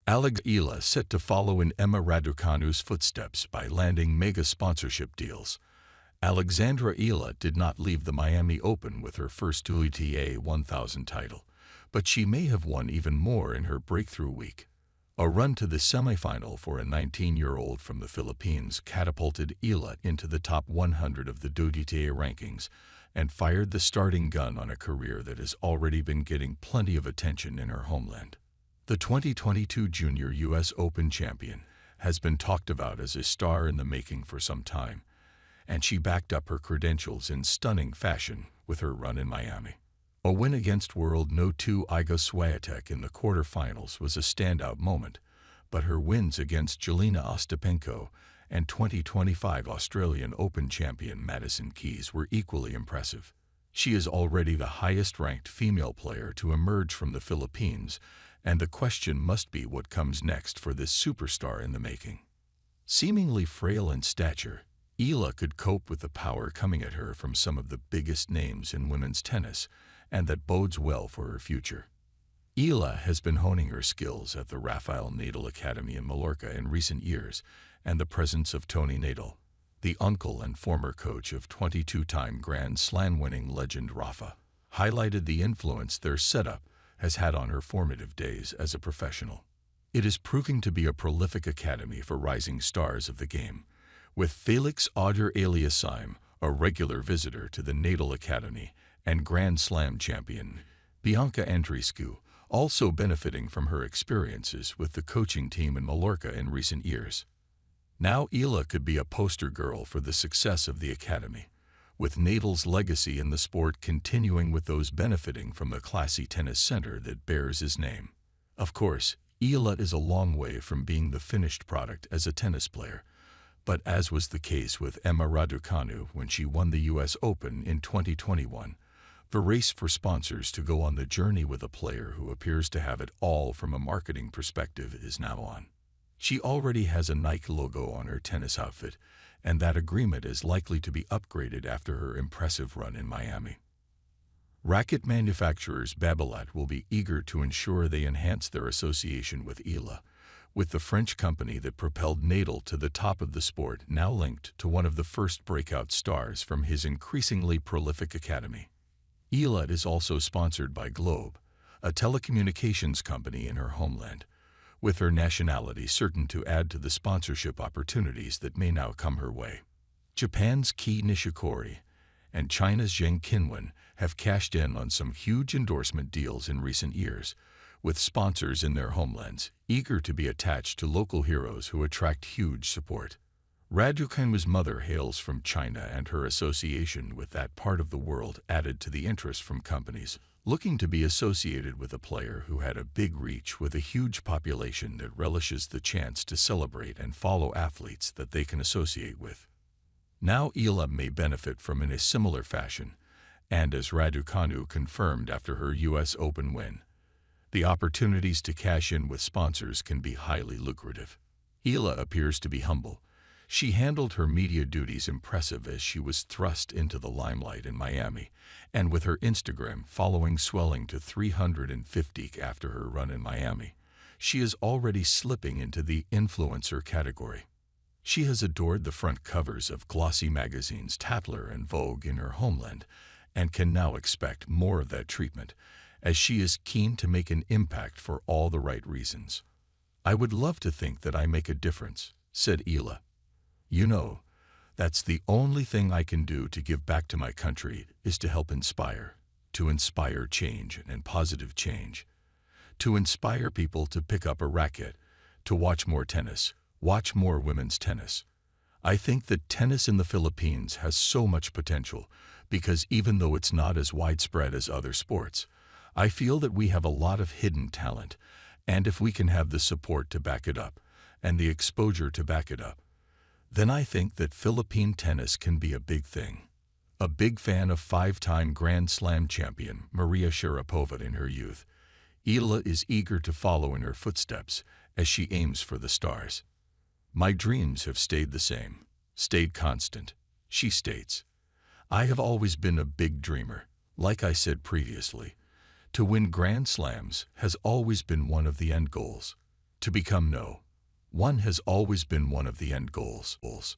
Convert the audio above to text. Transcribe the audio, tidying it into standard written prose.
Alexandra Eala set to follow in Emma Raducanu's footsteps by landing mega sponsorship deals. Alexandra Eala did not leave the Miami Open with her first WTA 1000 title, but she may have won even more in her breakthrough week. A run to the semifinal for a 19-year-old from the Philippines catapulted Eala into the top 100 of the WTA rankings and fired the starting gun on a career that has already been getting plenty of attention in her homeland. The 2022 Junior U.S. Open champion has been talked about as a star in the making for some time, and she backed up her credentials in stunning fashion with her run in Miami. A win against world No. 2 Iga Swiatek in the quarterfinals was a standout moment, but her wins against Jelena Ostapenko and 2025 Australian Open champion Madison Keys were equally impressive. She is already the highest-ranked female player to emerge from the Philippines, and the question must be what comes next for this superstar in the making. Seemingly frail in stature, Eala could cope with the power coming at her from some of the biggest names in women's tennis, and that bodes well for her future. Eala has been honing her skills at the Rafael Nadal Academy in Mallorca in recent years, and the presence of Tony Nadal, the uncle and former coach of 22-time Grand Slam-winning legend Rafa, highlighted the influence their setup has had on her formative days as a professional. It is proving to be a prolific academy for rising stars of the game, with Felix Auger-Aliassime, a regular visitor to the Nadal Academy, and Grand Slam champion Bianca Andreescu also benefiting from her experiences with the coaching team in Mallorca in recent years. Now Eala could be a poster girl for the success of the academy, with Nadal's legacy in the sport continuing with those benefiting from the classy tennis center that bears his name. Of course, Eala is a long way from being the finished product as a tennis player, but as was the case with Emma Raducanu when she won the U.S. Open in 2021, the race for sponsors to go on the journey with a player who appears to have it all from a marketing perspective is now on. She already has a Nike logo on her tennis outfit, and that agreement is likely to be upgraded after her impressive run in Miami. Racket manufacturers Babolat will be eager to ensure they enhance their association with Eala, with the French company that propelled Nadal to the top of the sport now linked to one of the first breakout stars from his increasingly prolific academy. Eala is also sponsored by Globe, a telecommunications company in her homeland, with her nationality certain to add to the sponsorship opportunities that may now come her way. Japan's Kei Nishikori and China's Zheng Qinwen have cashed in on some huge endorsement deals in recent years, with sponsors in their homelands eager to be attached to local heroes who attract huge support. Raducanu's mother hails from China, and her association with that part of the world added to the interest from companies looking to be associated with a player who had a big reach with a huge population that relishes the chance to celebrate and follow athletes that they can associate with. Now Eala may benefit from in a similar fashion, and as Raducanu confirmed after her U.S. Open win, the opportunities to cash in with sponsors can be highly lucrative. Eala appears to be humble. She handled her media duties impressive as she was thrust into the limelight in Miami, and with her Instagram following swelling to 350 after her run in Miami, she is already slipping into the influencer category. She has adored the front covers of glossy magazines Tatler and Vogue in her homeland, and can now expect more of that treatment, as she is keen to make an impact for all the right reasons. "I would love to think that I make a difference," said Eala. "You know, that's the only thing I can do to give back to my country is to help inspire, to inspire change and positive change, to inspire people to pick up a racket, to watch more tennis, watch more women's tennis. I think that tennis in the Philippines has so much potential because even though it's not as widespread as other sports, I feel that we have a lot of hidden talent, and if we can have the support to back it up and the exposure to back it up, then I think that Philippine tennis can be a big thing." A big fan of five-time Grand Slam champion Maria Sharapova in her youth, Eala is eager to follow in her footsteps as she aims for the stars. "My dreams have stayed the same, stayed constant," she states. "I have always been a big dreamer. Like I said previously, to win Grand Slams has always been one of the end goals. To become no. One has always been one of the end goals.